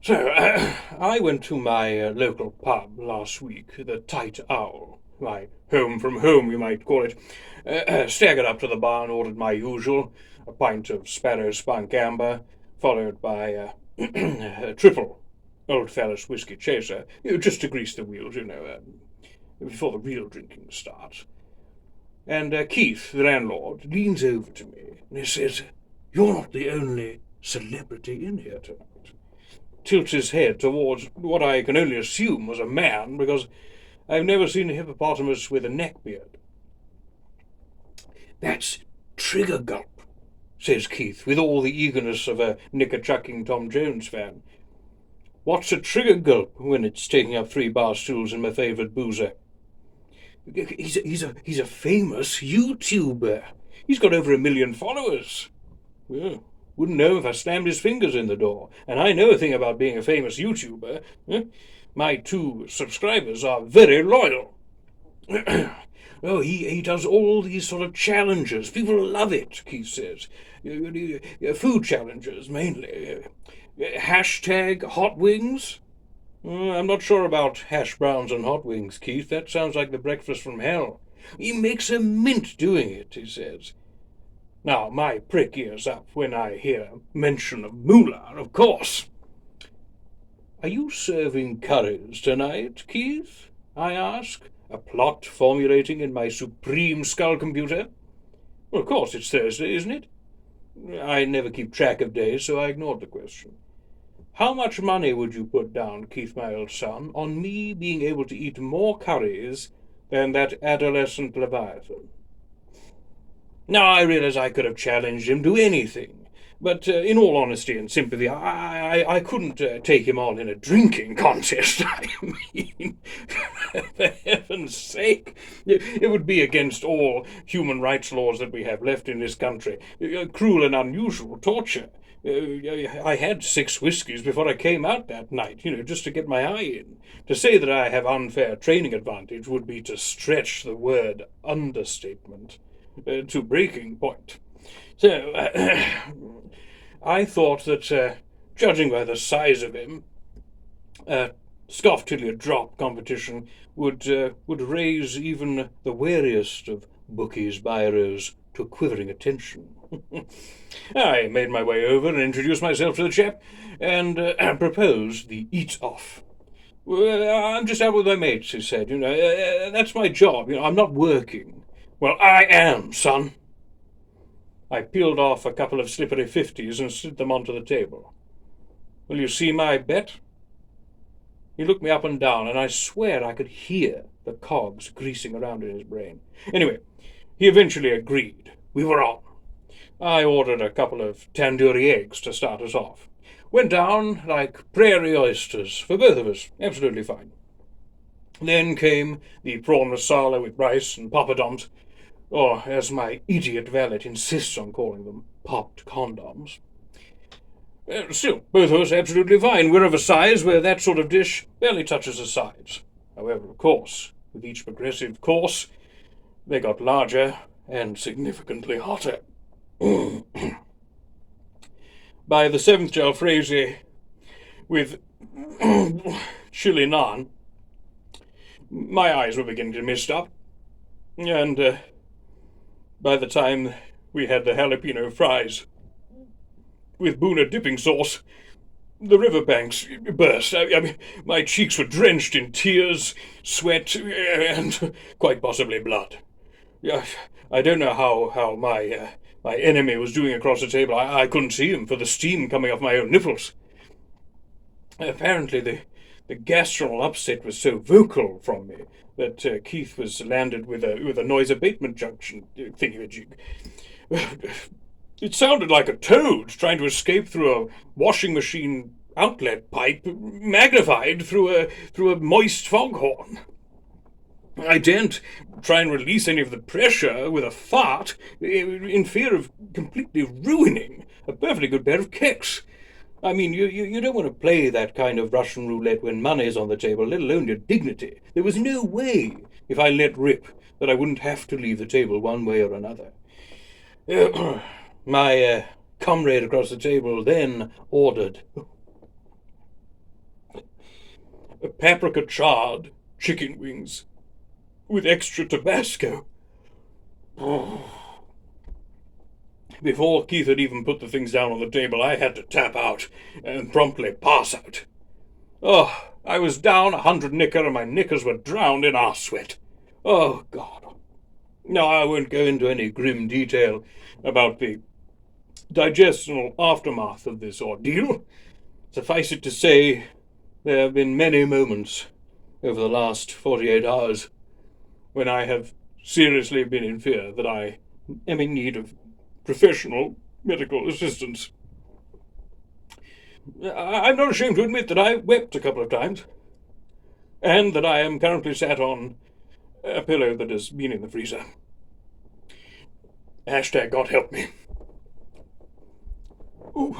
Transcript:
I went to my local pub last week, the Tight Owl, my home from home, you might call it. Staggered up to the bar and ordered my usual, a pint of Sparrow Spunk Amber, followed by a triple Old Fellow's Whiskey Chaser, just to grease the wheels, before the real drinking starts. And Keith, the landlord, leans over to me and he says, "You're not the only celebrity in here tonight." Tilts his head towards what I can only assume was a man, because I've never seen a hippopotamus with a neckbeard. "That's Trigger Gulp," says Keith, with all the eagerness of a knicker-chucking Tom Jones fan. "What's a Trigger Gulp when it's taking up 3 bar stools in my favourite boozer?" He's a famous YouTuber. He's got over 1 million followers." Well, wouldn't know if I slammed his fingers in the door. And I know a thing about being a famous YouTuber. My 2 subscribers are very loyal. "Oh, he does all these sort of challenges. People love it," Keith says. "Food challenges, mainly. Hashtag hot wings." "I'm not sure about hash browns and hot wings, Keith. That sounds like the breakfast from hell." "He makes a mint doing it," he says. Now, my prick ears up when I hear mention of moolah, of course. "Are you serving curries tonight, Keith?" I ask, a plot formulating in my supreme skull computer. Well, of course, it's Thursday, isn't it? I never keep track of days, so I ignored the question. "How much money would you put down, Keith, my old son, on me being able to eat more curries than that adolescent Leviathan?" Now, I realize I could have challenged him to anything, but in all honesty and sympathy, I couldn't take him on in a drinking contest. I mean, for heaven's sake, it would be against all human rights laws that we have left in this country. Cruel and unusual torture. I had 6 whiskies before I came out that night, just to get my eye in. To say that I have unfair training advantage would be to stretch the word understatement to breaking point. So, I thought that, judging by the size of him, scoff till you drop competition would raise even the wariest of bookies' buyers to quivering attention. I made my way over and introduced myself to the chap, and proposed the eat-off. "Well, I'm just out with my mates," he said. "That's my job. I'm not working." "Well, I am, son." I peeled off a couple of slippery 50s and slid them onto the table. "Will you see my bet?" He looked me up and down, and I swear I could hear the cogs greasing around in his brain. Anyway, he eventually agreed. We were on. I ordered a couple of tandoori eggs to start us off. Went down like prairie oysters for both of us. Absolutely fine. Then came the prawn masala with rice and poppadoms, or as my idiot valet insists on calling them, popped condoms. Still, both of us absolutely fine. We're of a size where that sort of dish barely touches the sides. However, of course, with each progressive course, they got larger and significantly hotter. By the 7th jalfrezi, with chili naan, my eyes were beginning to mist up, and by the time we had the jalapeno fries with Boona dipping sauce, the riverbanks burst. I mean, my cheeks were drenched in tears, sweat, and quite possibly blood. I don't know how my enemy was doing across the table. I couldn't see him for the steam coming off my own nipples. Apparently, the gastronal upset was so vocal from me that Keith was landed with a noise abatement junction thingamajig. It sounded like a toad trying to escape through a washing machine outlet pipe magnified through a moist foghorn. I daren't try and release any of the pressure with a fart, in fear of completely ruining a perfectly good pair of kicks. I mean, you don't want to play that kind of Russian roulette when money's on the table, let alone your dignity. There was no way, if I let rip, that I wouldn't have to leave the table one way or another. My comrade across the table then ordered paprika charred chicken wings with extra Tabasco. Before Keith had even put the things down on the table, I had to tap out and promptly pass out. Oh, I was down 100 knicker and my knickers were drowned in our sweat. Oh, God. Now, I won't go into any grim detail about the digestional aftermath of this ordeal. Suffice it to say, there have been many moments over the last 48 hours when I have seriously been in fear that I am in need of professional medical assistance. I'm not ashamed to admit that I wept a couple of times, and that I am currently sat on a pillow that has been in the freezer. Hashtag God help me. Ooh.